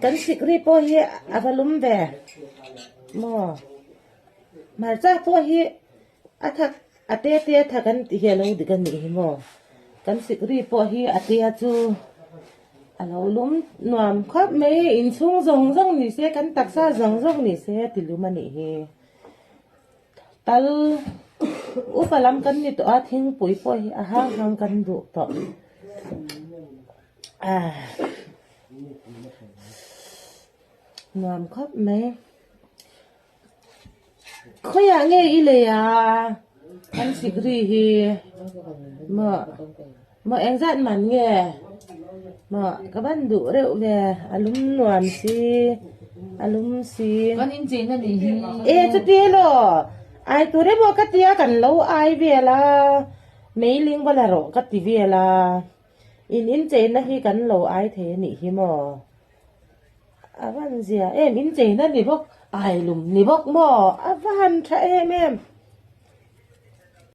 kan sikri po hi avalum ve mo marcha po hi athak ate te thakan ti helo dikan ni mo kan sikri po hi ate chu alo lum nuam khop me in chung zong zong ni se kan taksa zong zong ni se tiluma ni hi tal upalam kan ni to athing pui po hi a hang hang kan du to nuam khop me khoya nge ile ya kan sikri hi mà em dặn màn nghe mà các bạn đủ rượu về alum nuam si con in gì nó đi ê chút đi lo ai tôi đấy mà cái tia cần lâu ai về là mấy linh bao là cái tia về là in trên nó khi cần lâu ai thế nhỉ hi mà à văn gì à em in trên nó đi bốc ai lùm đi bốc mà à văn cha em